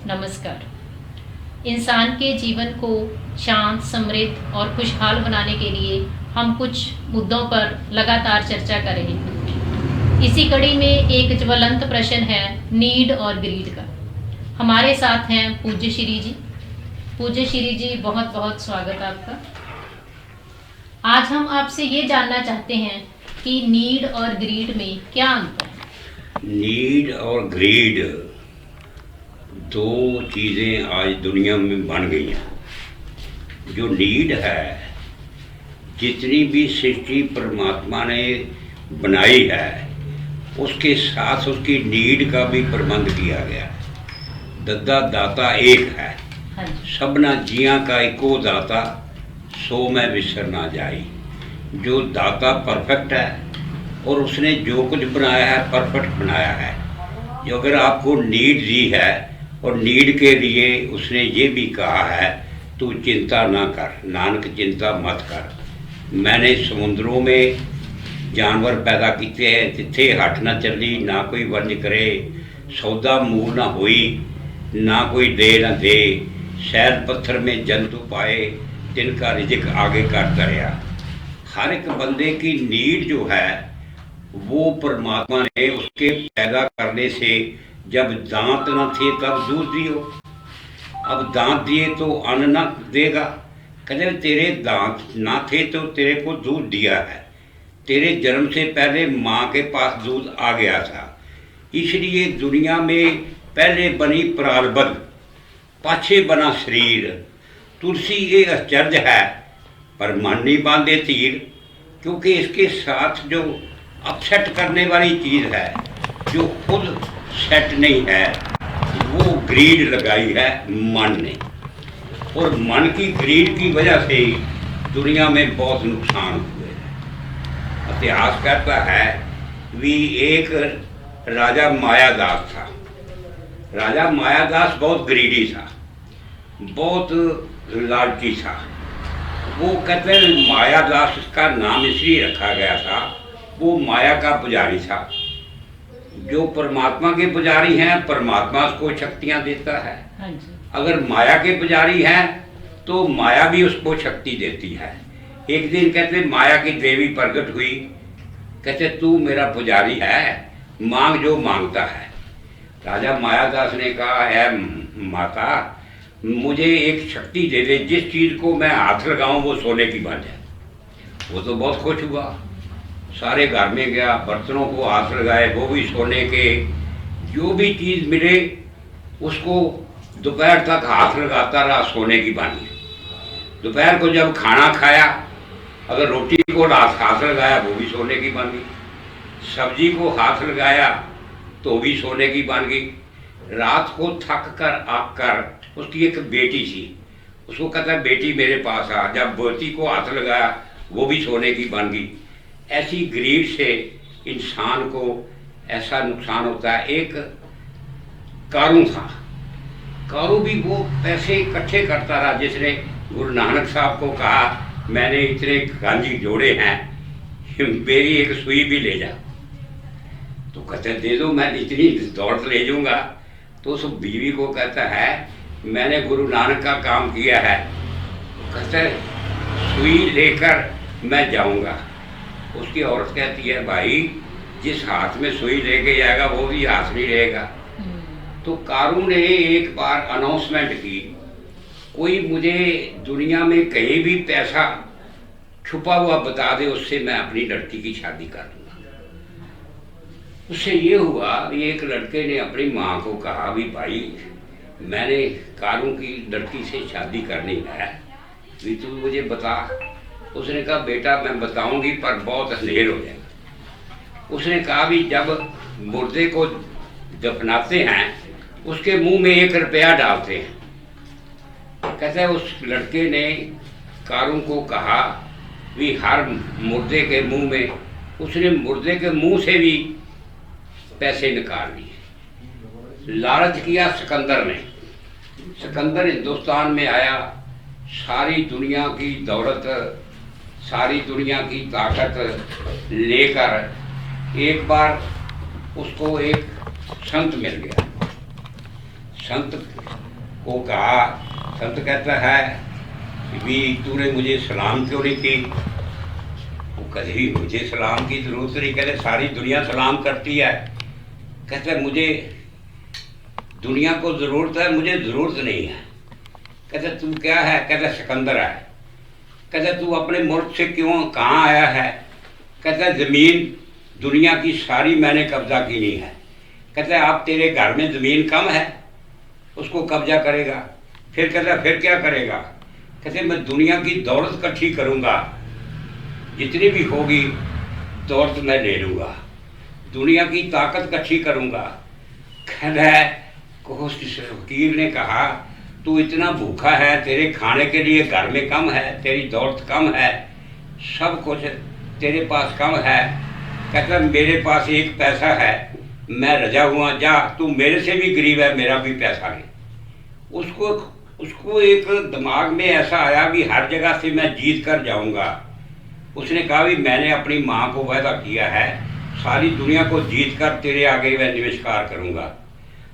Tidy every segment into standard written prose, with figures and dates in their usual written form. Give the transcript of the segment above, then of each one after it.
नमस्कार। इंसान के जीवन को शांत, समृद्ध और खुशहाल बनाने के लिए हम कुछ मुद्दों पर लगातार चर्चा करेंगे। इसी कड़ी में एक ज्वलंत प्रश्न है नीड और ग्रीड का। हमारे साथ हैं पूज्य श्री जी। पूज्य श्री जी, बहुत बहुत स्वागत आपका। आज हम आपसे ये जानना चाहते हैं कि नीड और ग्रीड में क्या अंतर है। नीड और ग्रीड दो चीज़ें आज दुनिया में बन गई हैं। जो नीड है, जितनी भी सृष्टि परमात्मा ने बनाई है उसके साथ उसकी नीड का भी प्रबंध किया गया है। दद्दा दाता एक है, सबना जियां का एको दाता, सो मैं विसर ना जाई। जो दाता परफेक्ट है और उसने जो कुछ बनाया है परफेक्ट बनाया है। जो अगर आपको नीड दी है और नीड के लिए उसने ये भी कहा है, तू चिंता ना कर, नानक चिंता मत कर। मैंने समुद्रों में जानवर पैदा किए हैं, जिथे हट ना चली, ना कोई वंज करे, सौदा मूल ना हुई, ना कोई दे ना दे। शहद पत्थर में जंतु पाए, तिनका रिजिक आगे कर दरिया। हर एक बंदे की नीड जो है वो परमात्मा ने उसके पैदा करने से, जब दांत न थे तब दूध दियो, अब दांत दिए तो अन्न न देगा। कहते तेरे दांत ना थे तो तेरे को दूध दिया है। तेरे जन्म से पहले माँ के पास दूध आ गया था। इसलिए दुनिया में पहले बनी प्रारब्ध, पाछे बना शरीर। तुलसी ये आश्चर्य है पर मन नहीं बांधे तीर, क्योंकि इसके साथ जो अपसेट करने वाली चीज़ है, जो खुद सेट नहीं है, वो ग्रीड लगाई है मन ने। और मन की ग्रीड की वजह से दुनिया में बहुत नुकसान हुए हैं। इतिहास कहता है कि एक राजा मायादास था। राजा मायादास बहुत ग्रीडी था, बहुत लालची था। वो कहते हैं मायादास, इसका नाम इसलिए रखा गया था, वो माया का पुजारी था। जो परमात्मा के पुजारी हैं, परमात्मा उसको शक्तियाँ देता है। अगर माया के पुजारी हैं तो माया भी उसको शक्ति देती है। एक दिन कहते माया की देवी प्रकट हुई, कहते तू मेरा पुजारी है, मांग जो मांगता है। राजा मायादास ने कहा, है माता, मुझे एक शक्ति दे दे, जिस चीज़ को मैं हाथ लगाऊं वो सोने की बन जाए। वो तो बहुत खुश हुआ, सारे घर में गया, बर्तनों को हाथ लगाए, वो भी सोने के। जो भी चीज़ मिले उसको दोपहर तक हाथ लगाता रहा, सोने की बन गई। दोपहर को जब खाना खाया, अगर रोटी को हाथ लगाया वो भी सोने की बन गई। सब्जी को हाथ लगाया तो भी सोने की बन गई। रात को थक कर आकर, उसकी एक बेटी थी, उसको कहता है बेटी मेरे पास आ। जब बेटी को हाथ लगाया वो भी सोने की बन गई। ऐसी ग्रीड से इंसान को ऐसा नुकसान होता है। एक कारू था, कारू भी वो पैसे इकट्ठे करता रहा, जिसने गुरु नानक साहब को कहा मैंने इतने गांजी जोड़े हैं, मेरी एक सुई भी ले जा। तो कहते दे दो, मैं इतनी दौड़ ले जाऊंगा। तो उस बीवी को कहता है मैंने गुरु नानक का काम किया है। कहते सुई लेकर मैं जाऊंगा। उसकी औरत कहती है भाई, जिस हाथ में सुई लेके जाएगा वो भी हाथ नहीं रहेगा। तो कारू ने एक बार अनाउंसमेंट की, कोई मुझे दुनिया में कहीं भी पैसा छुपा हुआ बता दे, उससे मैं अपनी लड़की की शादी कर दूंगा। उससे ये हुआ, एक लड़के ने अपनी माँ को कहा भी भाई मैंने कारू की लड़की से शादी करनी है, भी तू मुझे बता। उसने कहा बेटा मैं बताऊंगी पर बहुत अंधेर हो जाएगा। उसने कहा भी जब मुर्दे को दफनाते हैं उसके मुंह में 1 रुपया डालते हैं। कहते हैं उस लड़के ने कारू को कहा भी हर मुर्दे के मुंह में, उसने मुर्दे के मुंह से भी पैसे निकाल लिए। लालच किया सिकंदर ने। सिकंदर हिंदुस्तान में आया, सारी दुनिया की दौलत, सारी दुनिया की ताकत लेकर एक बार उसको एक संत मिल गया। संत को कहा, संत कहता है कि भी तूने मुझे सलाम क्यों नहीं की? वो कभी मुझे सलाम की ज़रूरत नहीं, कहते सारी दुनिया सलाम करती है। कहते मुझे दुनिया को ज़रूरत है, मुझे ज़रूरत नहीं है। कहते तू क्या है? कहते सिकंदर है। कहते तू अपने मुल्क से क्यों कहाँ आया है? कहते ज़मीन दुनिया की सारी मैंने कब्जा की नहीं है। कहते आप तेरे घर में ज़मीन कम है, उसको कब्जा करेगा। फिर कहता फिर क्या करेगा? कहते मैं दुनिया की दौलत इकट्ठी करूँगा, जितनी भी होगी दौलत मैं ले लूँगा, दुनिया की ताकत इकट्ठी करूँगा। कहता है उस फकीर ने कहा तू इतना भूखा है, तेरे खाने के लिए घर में कम है, तेरी दौलत कम है, सब कुछ तेरे पास कम है। कहता मेरे पास एक पैसा है, मैं रजा हुआ, जा तू मेरे से भी गरीब है, मेरा भी पैसा ले। उसको एक दिमाग में ऐसा आया भी हर जगह से मैं जीत कर जाऊंगा। उसने कहा भी मैंने अपनी माँ को वादा किया है सारी दुनिया को जीत कर तेरे आगे मैं नमस्कार करूंगा।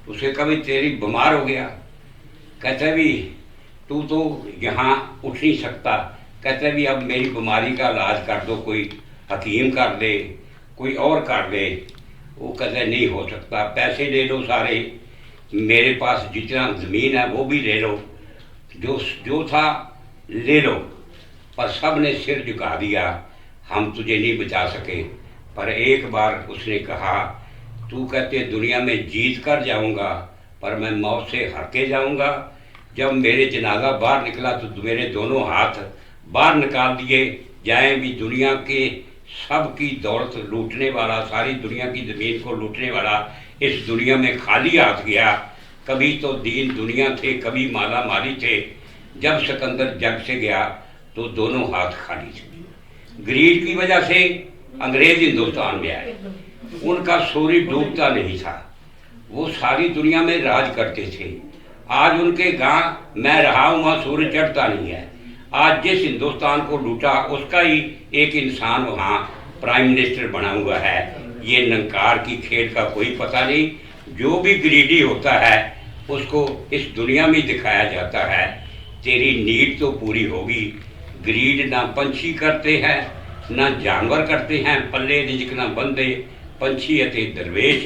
उसे कभी तेरी बीमार हो गया, कहते भी तू तो यहाँ उठ नहीं सकता, कहते भी अब मेरी बीमारी का इलाज कर दो, कोई हकीम कर दे, कोई और कर दे। वो कहते नहीं हो सकता, पैसे ले लो सारे, मेरे पास जितना ज़मीन है वो भी ले लो, जो था ले लो। पर सब ने सिर झुका दिया, हम तुझे नहीं बचा सके। पर एक बार उसने कहा तू कहते दुनिया में जीत कर जाऊंगा, पर मैं मौत से हार के जाऊंगा। जब मेरे जनाजा बाहर निकला तो मेरे दोनों हाथ बाहर निकाल दिए जाए भी दुनिया के सब की दौलत लूटने वाला, सारी दुनिया की ज़मीन को लूटने वाला इस दुनिया में खाली हाथ गया। कभी तो दीन दुनिया थे, कभी माला माली थे। जब सिकंदर जग से गया तो दोनों हाथ खाली थे। ग्रीड की वजह से अंग्रेज हिंदुस्तान में आए, उनका सूर्य डूबता नहीं था, वो सारी दुनिया में राज करते थे। आज उनके गांव मैं रहा हूँ वहाँ सूर्य चढ़ता नहीं है। आज जिस हिंदुस्तान को लूटा उसका ही एक इंसान वहाँ प्राइम मिनिस्टर बना हुआ है। ये नंकार की खेल का कोई पता नहीं। जो भी ग्रीडी होता है उसको इस दुनिया में दिखाया जाता है तेरी नीड तो पूरी होगी। ग्रीड ना पंछी करते हैं ना जानवर करते हैं, पल्ले रिजक ना बंदे पंछी अते दरवेश,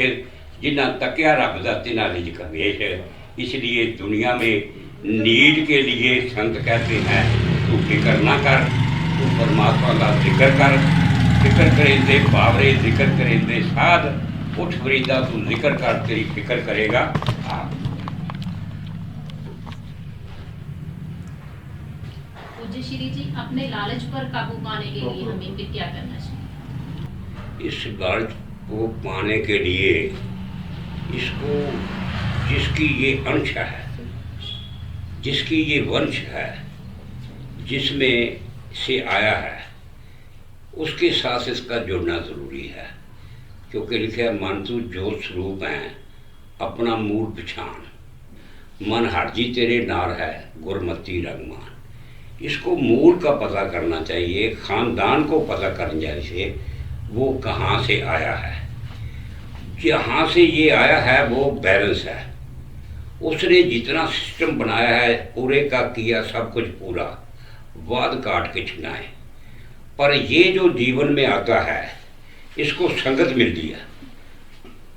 जिन्ना तकिया रब दा तिना रिजक वेश। इसलिए दुनिया में नीड के लिए संत कहते हैं तू फिक्र ना कर, तू परमात्मा का जिक्र कर। फिक्र करेंदे बावरे जिक्र करेंदे साध, उठ फरीदा तू जिक्र कर, तेरी फिक्र करेगा आप। पूज्य श्री जी, अपने लालच पर काबू पाने के लिए हमें फिर क्या करना चाहिए? इस लालच को पाने के लिए इसको, जिसकी ये अंश है, जिसकी ये वंश है, जिसमें से आया है, उसके साथ इसका जुड़ना ज़रूरी है। क्योंकि लिखा है मन तू जो स्वरूप है अपना मूल पछान, मन हरजी तेरे नार है गुरमती रंगमान। इसको मूल का पता करना चाहिए, ख़ानदान को पता करना चाहिए वो कहाँ से आया है। जहाँ से ये आया है वो बैलेंस है, उसने जितना सिस्टम बनाया है पूरे का किया सब कुछ पूरा, वाद काट के छिनाए। पर ये जो जीवन में आता है इसको संगत मिलती है।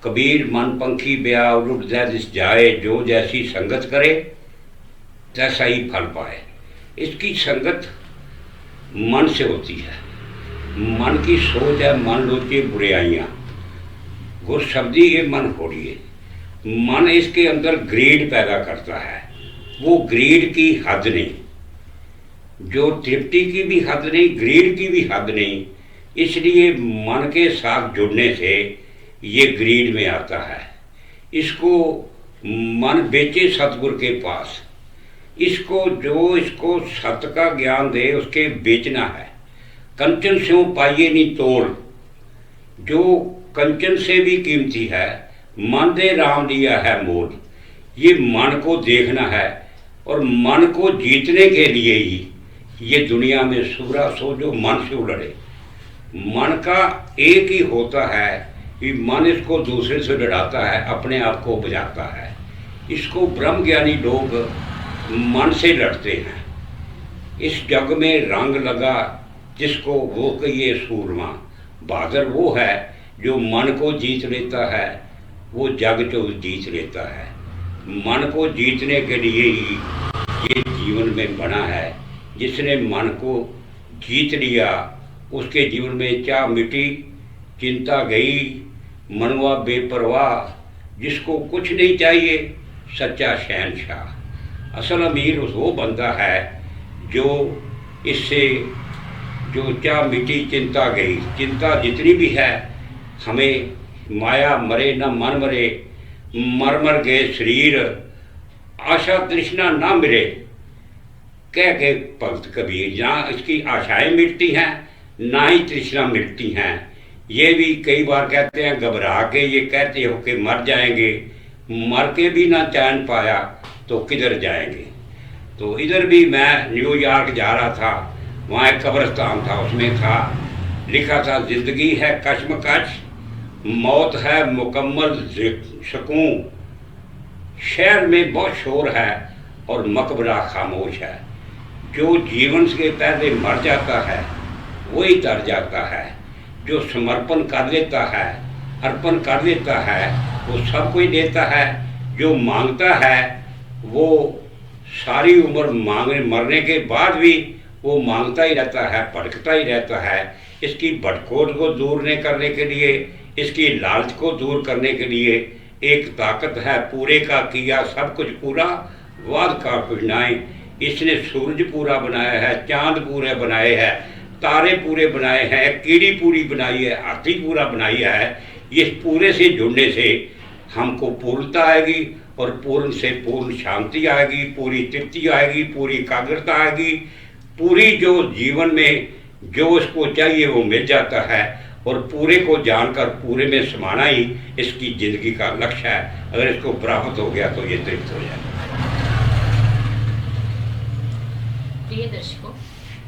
कबीर मन पंखी ब्याह उलट जैस जाए, जो जैसी संगत करे तैसा ही फल पाए। इसकी संगत मन से होती है, मन की सोच है मन लोचे बुराइयाँ, गुर शब्दी ये मन होड़िए। मन इसके अंदर ग्रीड पैदा करता है, वो ग्रीड की हद नहीं, जो तृप्ति की भी हद नहीं, ग्रीड की भी हद नहीं। इसलिए मन के साथ जुड़ने से ये ग्रीड में आता है। इसको मन बेचे सतगुर के पास, इसको जो इसको सत का ज्ञान दे उसके बेचना है। कंचन स्यों पाइए नहीं तोल, जो कंचन से भी कीमती है मन दे राम दिया है मोल। ये मन को देखना है और मन को जीतने के लिए ही ये दुनिया में सूरा सो जो मन से लड़े। मन का एक ही होता है कि मन इसको दूसरे से लड़ाता है, अपने आप को बचाता है। इसको ब्रह्म ज्ञानी लोग मन से लड़ते हैं। इस जग में रंग लगा जिसको वो कहिए सूरमा, बहादुर वो है जो मन को जीत लेता है, वो जग को जीत लेता है। मन को जीतने के लिए ही ये जीवन में बना है। जिसने मन को जीत लिया उसके जीवन में चाह मिटी, चिंता गई, मनवा बेपरवाह। जिसको कुछ नहीं चाहिए सच्चा शहनशाह। असल अमीर वो बंदा है जो इससे जो चाह मिटी चिंता गई। चिंता जितनी भी है हमें माया मरे न मन मरे, मर मर गए शरीर, आशा तृष्णा ना मिले, कह के भक्त कबीर। जहाँ इसकी आशाएं मिटती हैं ना ही तृष्णा मिटती हैं। ये भी कई बार कहते हैं घबरा के, ये कहते हो कि मर जाएंगे, मर के भी ना चैन पाया तो किधर जाएंगे। तो इधर भी मैं न्यूयॉर्क जा रहा था, वहाँ एक कब्रिस्तान था, उसमें था लिखा था जिंदगी है कश्मकश, मौत है मुकम्मल सुकून, शहर में बहुत शोर है और मकबरा खामोश है। जो जीवन से पहले मर जाता है वही तर जाता है। जो समर्पण कर लेता है, अर्पण कर लेता है, वो सब कुछ देता है। जो मांगता है वो सारी उम्र मांगने मरने के बाद भी वो मांगता ही रहता है, भटकता ही रहता है। इसकी भटकोट को दूर नहीं करने के लिए, इसकी लालच को दूर करने के लिए एक ताकत है, पूरे का किया सब कुछ पूरा, वाद का कुछ नहीं। इसने सूरज पूरा बनाया है, चांद पूरे बनाए हैं, तारे पूरे बनाए हैं, कीड़ी पूरी बनाई है, हाथी पूरा बनाई है। इस पूरे से जुड़ने से हमको पूर्णता आएगी और पूर्ण से पूर्ण शांति आएगी, पूरी तृप्ति आएगी, पूरी एकाग्रता आएगी। पूरी जो जीवन में जो उसको चाहिए वो मिल जाता है और पूरे को जानकर पूरे में समाना ही इसकी ज़िंदगी का लक्ष्य है। अगर इसको प्राप्त हो गया तो ये तृप्त हो जाएगा। प्रिय दर्शकों,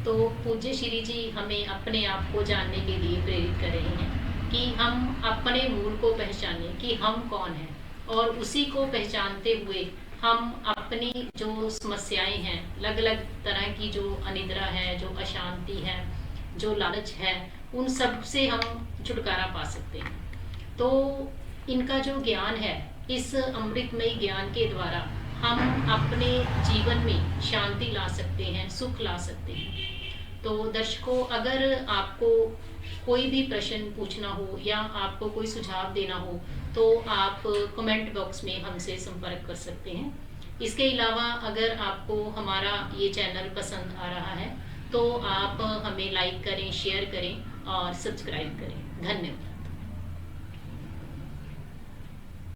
तो पूज्य श्री जी हमें अपने आप को जानने के लिए प्रेरित कर रहे हैं कि हम अपने मूल को पहचानें कि हम कौन हैं, और उसी को पहचानते हुए हम अपनी जो समस्याएं हैं, अलग अलग तरह की जो अनिद्रा है, जो अशांति है, जो लालच है, उन सब से हम छुटकारा पा सकते हैं। तो इनका जो ज्ञान है, इस अमृतमय ज्ञान के द्वारा हम अपने जीवन में शांति ला सकते हैं, सुख ला सकते हैं। तो दर्शकों, अगर आपको कोई भी प्रश्न पूछना हो या आपको कोई सुझाव देना हो तो आप कमेंट बॉक्स में हमसे संपर्क कर सकते हैं। इसके अलावा अगर आपको हमारा ये चैनल पसंद आ रहा है तो आप हमें लाइक करें, शेयर करें और सब्सक्राइब करें। धन्यवाद।